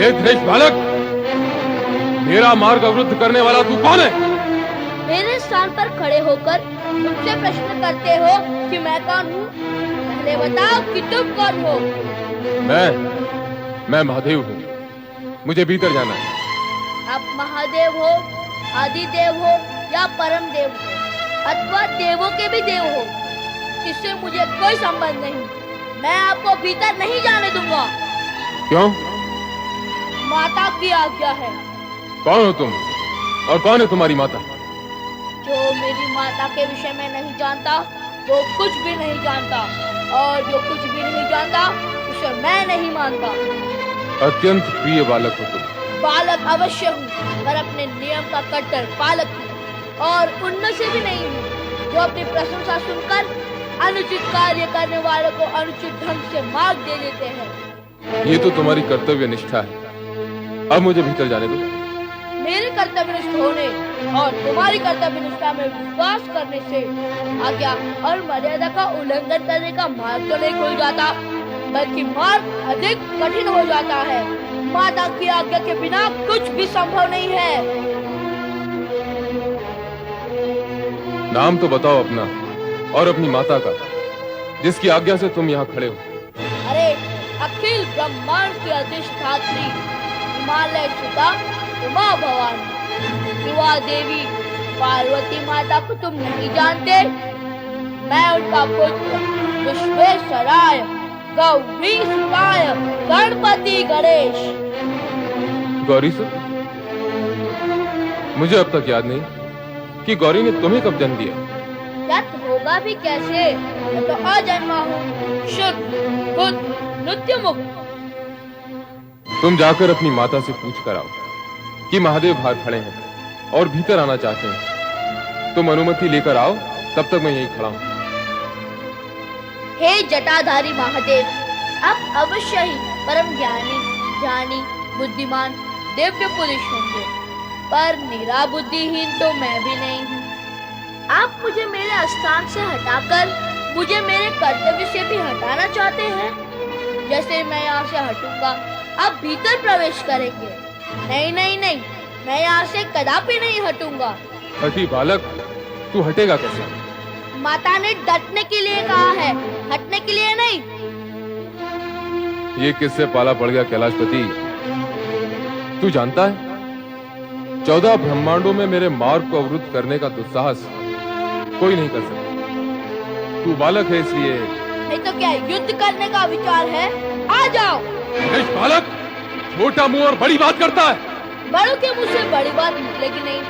हे धृष्ट बालक, मेरा मार्ग अवरुद्ध करने वाला तू कौन है? मेरे स्थान पर खड़े होकर मुझसे प्रश्न करते हो कि मैं कौन हूँ? पहले बताओ कि तुम कौन हो? मैं महादेव हूँ। मुझे भीतर जाना है। आप महादेव हो, आदिदेव हो या परम देव हो अथवा देवों के भी देव हो, इससे मुझे कोई संबंध नहीं। मैं आपको भीतर नहीं जाने दूंगा। क्यों? माता की आज्ञा है। कौन हो तुम और कौन है तुम्हारी माता? जो मेरी माता के विषय में नहीं जानता वो कुछ भी नहीं जानता, और जो कुछ भी नहीं जानता उसे मैं नहीं मानता। अत्यंत प्रिय बालक हो तुम। बालक अवश्य हूँ, पर अपने नियम का कट्टर पालक हूँ, और उनमें से भी नहीं हूँ जो अपनी प्रशंसा सुनकर अनुचित कार्य करने वालों को अनुचित ढंग से मार्ग दे देते हैं। ये तो तुम्हारी कर्तव्य निष्ठा है। अब मुझे भीतर जाने दो। मेरे कर्तव्यनिष्ठ होने और तुम्हारी कर्तव्यनिष्ठा में विश्वास करने से आज्ञा और मर्यादा का उल्लंघन करने का मार्ग तो नहीं खुल जाता, बल्कि मार्ग अधिक कठिन हो जाता है। माता की आज्ञा के बिना कुछ भी संभव नहीं है। नाम तो बताओ अपना और अपनी माता का, जिसकी आज्ञा से तुम यहाँ खड़े हो। अरे अखिल ब्रह्मांड की अधिष्ठात्री हिमालय सुता उमा भवानी शिवा देवी पार्वती माता को तुम नहीं जानते? मैं उनका पुत्र विश्वेश्वराय गौरी सुताय गणपति गणेश। गौरी सुत? मुझे अब तक याद नहीं कि गौरी ने तुम्हें कब जन्म दिया। याद होगा भी कैसे? मैं तो अजन्मा हूँ, शुद्ध बुद्ध नित्य मुक्त। तुम जाकर अपनी माता से पूछ कर आओ कि महादेव बाहर खड़े हैं और भीतर आना चाहते हैं। तुम अनुमति लेकर आओ, तब तक मैं यहीं खड़ा हूँ। हे जटाधारी महादेव, आप अवश्य ही परम ज्ञानी, ज्ञानी, बुद्धिमान, दिव्य पुरुष होंगे, पर निरा बुद्धिहीन तो मैं भी नहीं हूँ। आप मुझे मेरे स्थान से हटाकर मुझे मेरे कर्तव्य से भी हटाना चाहते हैं। जैसे मैं यहाँ से हटूंगा, आप भीतर प्रवेश करेंगे। नहीं नहीं नहीं, मैं यहाँ से कदापि नहीं हटूंगा। हठी बालक, तू हटेगा कैसे? माता ने डटने के लिए कहा है, हटने के लिए नहीं। ये किससे पाला पड़ गया कैलाशपति? तू जानता है 14 ब्रह्मांडों में मेरे मार्ग को अवरुद्ध करने का दुस्साहस कोई नहीं कर सकता। तू बालक है इसलिए। नहीं तो क्या युद्ध करने का विचार है? आ जाओ। बालक छोटा मुंह और बड़ी बात करता है। बड़ों के मुंह से बड़ी बात निकलेगी नहीं,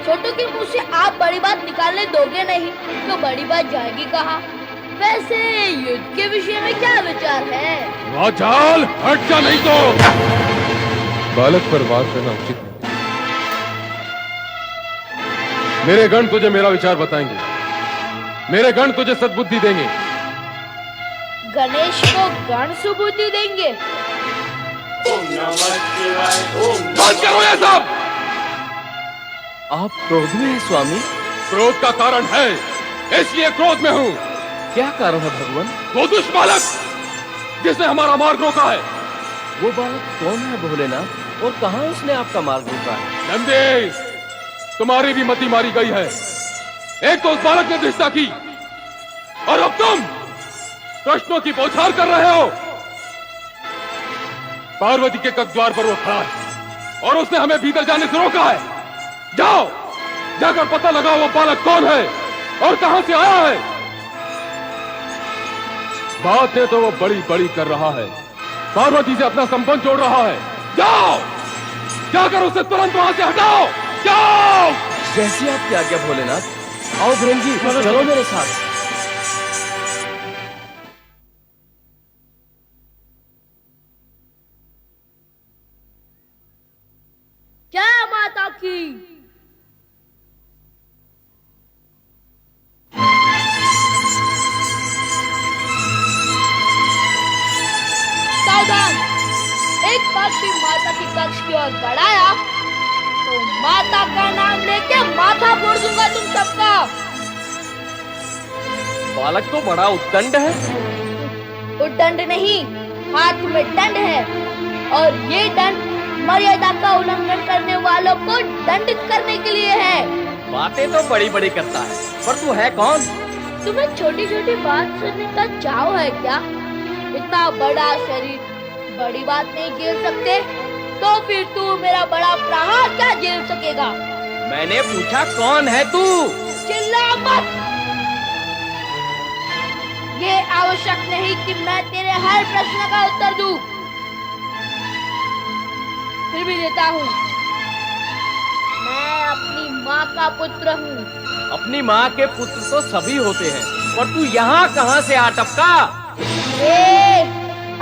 छोटों के मुंह से आप बड़ी बात निकालने दोगे नहीं तो बड़ी बात जाएगी कहाँ? वैसे युद्ध के विषय में क्या विचार है? वाचाल, हट जा नहीं तो। बालक पर वार करना उचित नहीं। मेरे गण तुझे मेरा विचार बताएंगे। मेरे गण तुझे सद्बुद्धि देंगे। गणेश को गण सुबुद्धि देंगे? बंद करो ये सब। आप क्रोध में हैं स्वामी? क्रोध का कारण है, इसलिए क्रोध में हूँ। क्या कारण है भगवान? वो दुष्ट बालक जिसने हमारा मार्ग रोका है। वो बालक कौन है भोलेनाथ, और कहाँ उसने आपका मार्ग रोका है? नंदी, तुम्हारी भी मति मारी गई है। एक तो उस बालक ने दृष्टा की, और अब तुम प्रश्नों की बौछार कर रहे हो। पार्वती के कद्वार पर वो खड़ा है और उसने हमें भीतर जाने से रोका है। जाओ, जाकर पता लगाओ वो बालक कौन है और कहां से आया है। बातें तो वो बड़ी बड़ी कर रहा है, पार्वती से अपना संबंध जोड़ रहा है। जाओ, जाकर उसे तुरंत वहां से हटाओ। जाओ। जैसी आपकी आज्ञा भोलेनाथ। आओ भ्रंगी, चलो मेरे साथ। जय माता की। सावधान! एक बार भी माता की कक्ष की ओर बढ़ाया तो माता का नाम लेके माथा फोड़ दूंगा तुम सबका। बालक तो बड़ा उद्दंड है। उद्दंड नहीं, हाथ में दंड है, और ये दंड मर्यादा का उल्लंघन करने वालों को दंडित करने के लिए है। बातें तो बड़ी बड़ी करता है, पर तू है कौन? तुम्हें छोटी छोटी बात सुनने का चाव है क्या? इतना बड़ा शरीर बड़ी बात नहीं झेल सकते, तो फिर तू मेरा बड़ा प्रहार क्या झेल सकेगा? मैंने पूछा कौन है तू? चिल्ला मत। ये आवश्यक नहीं कि मैं तेरे हर प्रश्न का उत्तर दूं। फिर भी देता हूँ। मैं अपनी माँ का पुत्र हूँ। अपनी माँ के पुत्र तो सभी होते हैं, पर तू यहाँ कहाँ से आ टपका?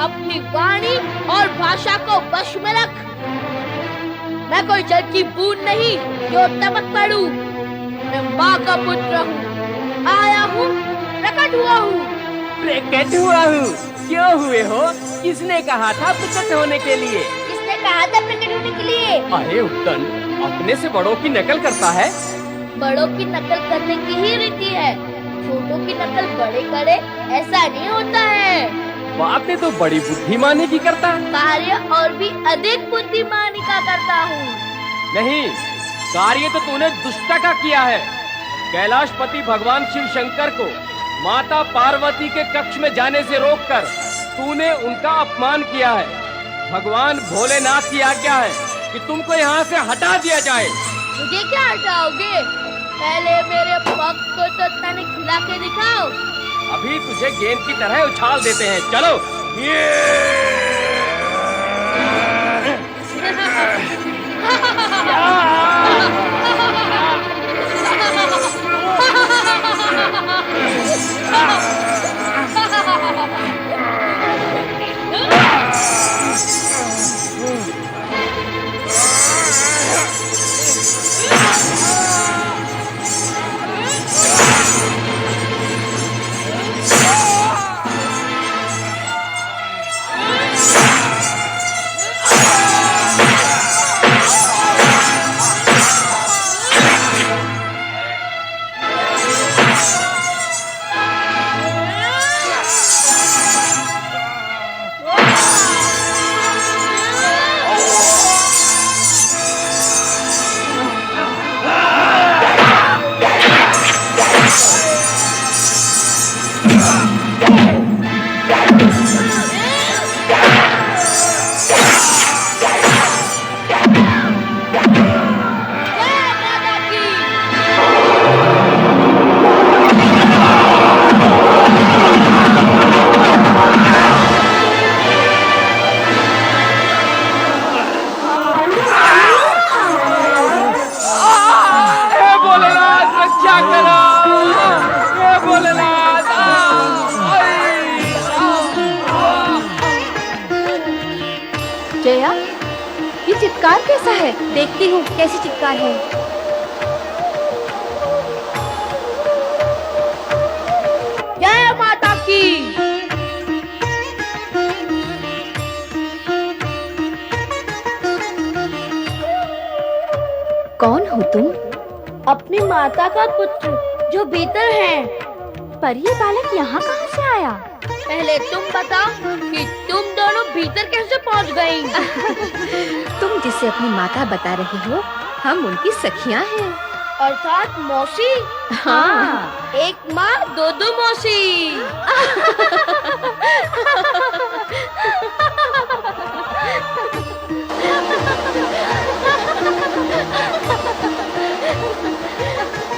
अपनी वाणी और भाषा को वश में रख। मैं कोई जल की बूंद नहीं जो टपक पड़ूं। मैं माँ का पुत्र हूँ, आया हूँ, प्रकट हुआ हूँ। प्रकट हुआ हूँ? क्यों हुए हो? किसने कहा था प्रकट होने के लिए? किसने कहा था प्रकट होने के लिए? अरे उत्तन, अपने से बड़ों की नकल करता है। बड़ों की नकल करने की ही रीति है, छोटों की नकल बड़े करे ऐसा नहीं होता है। बातें तो बड़ी बुद्धिमानी की करता है। कार्य और भी अधिक बुद्धिमानी का करता हूँ। नहीं, कार्य तो तूने दुष्टता का किया है। कैलाशपति भगवान शिव शंकर को माता पार्वती के कक्ष में जाने से रोककर तूने उनका अपमान किया है। भगवान भोलेनाथ की आज्ञा है कि तुमको यहाँ से हटा दिया जाए। मुझे क्या हटाओगे? पहले मेरे पग को तो तने खिला के दिखाओ। अभी तुझे गेंद की तरह उछाल देते हैं, चलो। जया, ये चित्कार कैसा है? देखती हूँ कैसी चित्कार है। जय माता की। कौन हो तुम? अपनी माता का पुत्र जो भीतर है। पर ये बालक यहाँ कहाँ से आया? पहले तुम बताओ कि तुम दोनों भीतर कैसे पहुँच गई? तुम जिसे अपनी माता बता रही हो, हम उनकी सखियाँ हैं। अर्थात मौसी? हाँ। एक माँ दो दो मौसी।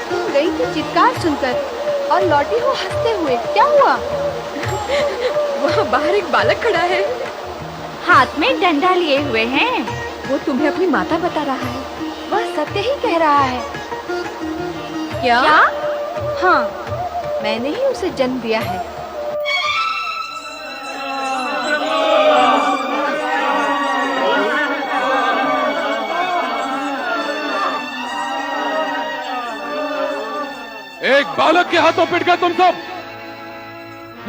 तुम गई थी चित्कार सुनकर और लौटी हो हंसते हुए, क्या हुआ? वहाँ बाहर एक बालक खड़ा है, हाथ में डंडा लिए हुए हैं। वो तुम्हें अपनी माता बता रहा है। वह सत्य ही कह रहा है। क्या? हाँ, मैंने ही उसे जन्म दिया है। एक बालक के हाथों पिट गए तुम सब।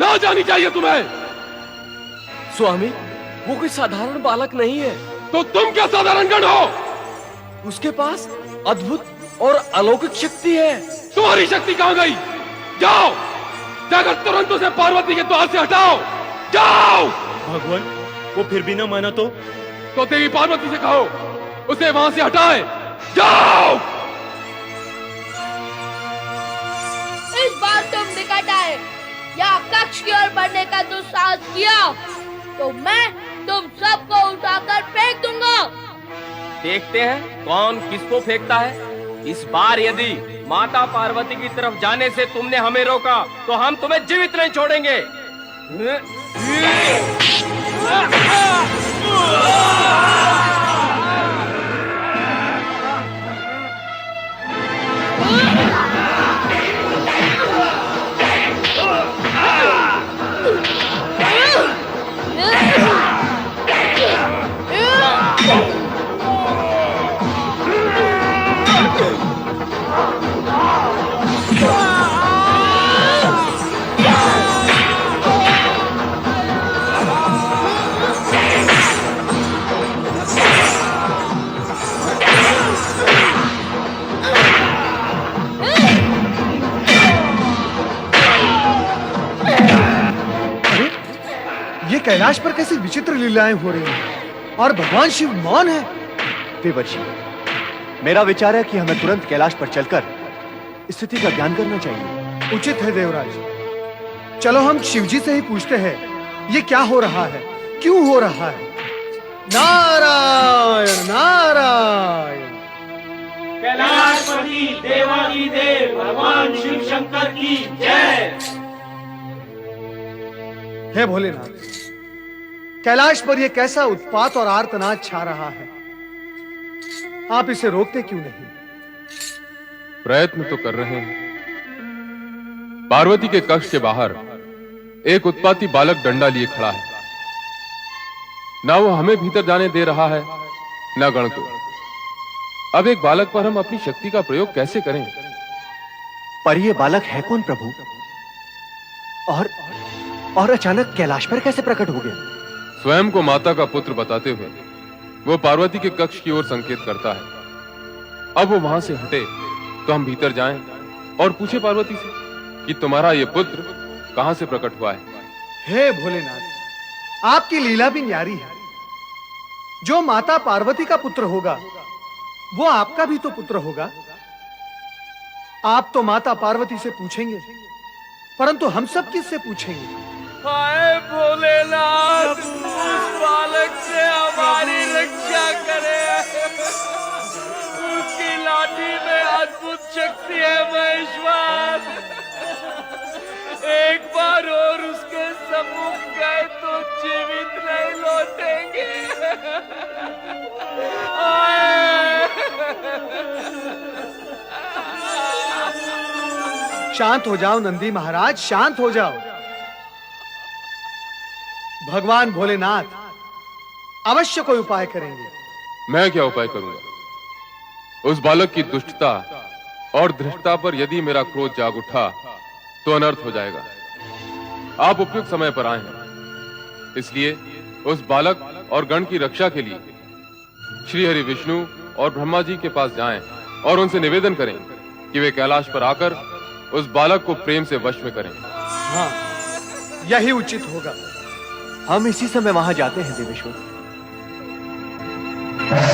ना जानी चाहिए तुम्हें। स्वामी, वो कोई साधारण बालक नहीं है। तो तुम क्या साधारण गण हो? उसके पास अद्भुत और अलौकिक शक्ति है। तुम्हारी शक्ति कहाँ गई? जाओ, जाकर तुरंत उसे पार्वती के द्वार से हटाओ। जाओ। भगवान, वो फिर भी ना माना तो? तो देवी पार्वती से कहो उसे वहां से हटाए। जाओ। इस बार तुम निकट आए या कक्ष की ओर बढ़ने का दुस्साहस किया तो मैं तुम सबको उठाकर फेंक दूंगा। देखते हैं कौन किसको फेंकता है। इस बार यदि माता पार्वती की तरफ जाने से तुमने हमें रोका तो हम तुम्हें जीवित नहीं छोड़ेंगे। ये कैलाश पर कैसी विचित्र लीलाएं हो रही हैं और भगवान शिव मौन है। देवर्षि, मेरा विचार है कि हमें तुरंत कैलाश पर चलकर स्थिति का ज्ञान करना चाहिए। उचित है देवराज। चलो हम शिवजी से ही पूछते हैं ये क्या हो रहा है, क्यों हो रहा है। नारायण नारायण। कैलाशपति देवाधिदेव भगवान शिव शंकर की जय। हे भोलेनाथ, कैलाश पर यह कैसा उत्पात और आर्तनाद छा रहा है, आप इसे रोकते क्यों नहीं? प्रयत्न तो कर रहे हैं। पार्वती के कक्ष के बाहर एक उत्पाती बालक डंडा लिए खड़ा है। ना वो हमें भीतर जाने दे रहा है ना गण को। अब एक बालक पर हम अपनी शक्ति का प्रयोग कैसे करें? पर यह बालक है कौन प्रभु? और अचानक कैलाश पर कैसे प्रकट हो गया? स्वयं को माता का पुत्र बताते हुए वो पार्वती के कक्ष की ओर संकेत करता है। अब वो वहां से हटे तो हम भीतर जाएं और पूछे पार्वती से कि तुम्हारा ये पुत्र कहां से प्रकट हुआ है। हे भोलेनाथ, आपकी लीला भी न्यारी है। जो माता पार्वती का पुत्र होगा वो आपका भी तो पुत्र होगा। आप तो माता पार्वती से पूछेंगे, परंतु हम सब किससे पूछेंगे? हाय भोलेनाथ, उस बालक से हमारी रक्षा करे। उसकी लाठी में अद्भुत शक्ति है महेश्वर। एक बार और उसके सम्मुख गए तो जीवित नहीं लौटेंगे। शांत हो जाओ नंदी महाराज, शांत हो जाओ। भगवान भोलेनाथ अवश्य कोई उपाय करेंगे। मैं क्या उपाय करूंगा? उस बालक की दुष्टता और धृष्टता पर यदि मेरा क्रोध जाग उठा तो अनर्थ हो जाएगा। आप उपयुक्त समय पर आए हैं, इसलिए उस बालक और गण की रक्षा के लिए श्री हरि विष्णु और ब्रह्मा जी के पास जाएं और उनसे निवेदन करें कि वे कैलाश पर आकर उस बालक को प्रेम से वश में करें। हाँ, यही उचित होगा। हम इसी समय वहां जाते हैं देवेश्वर।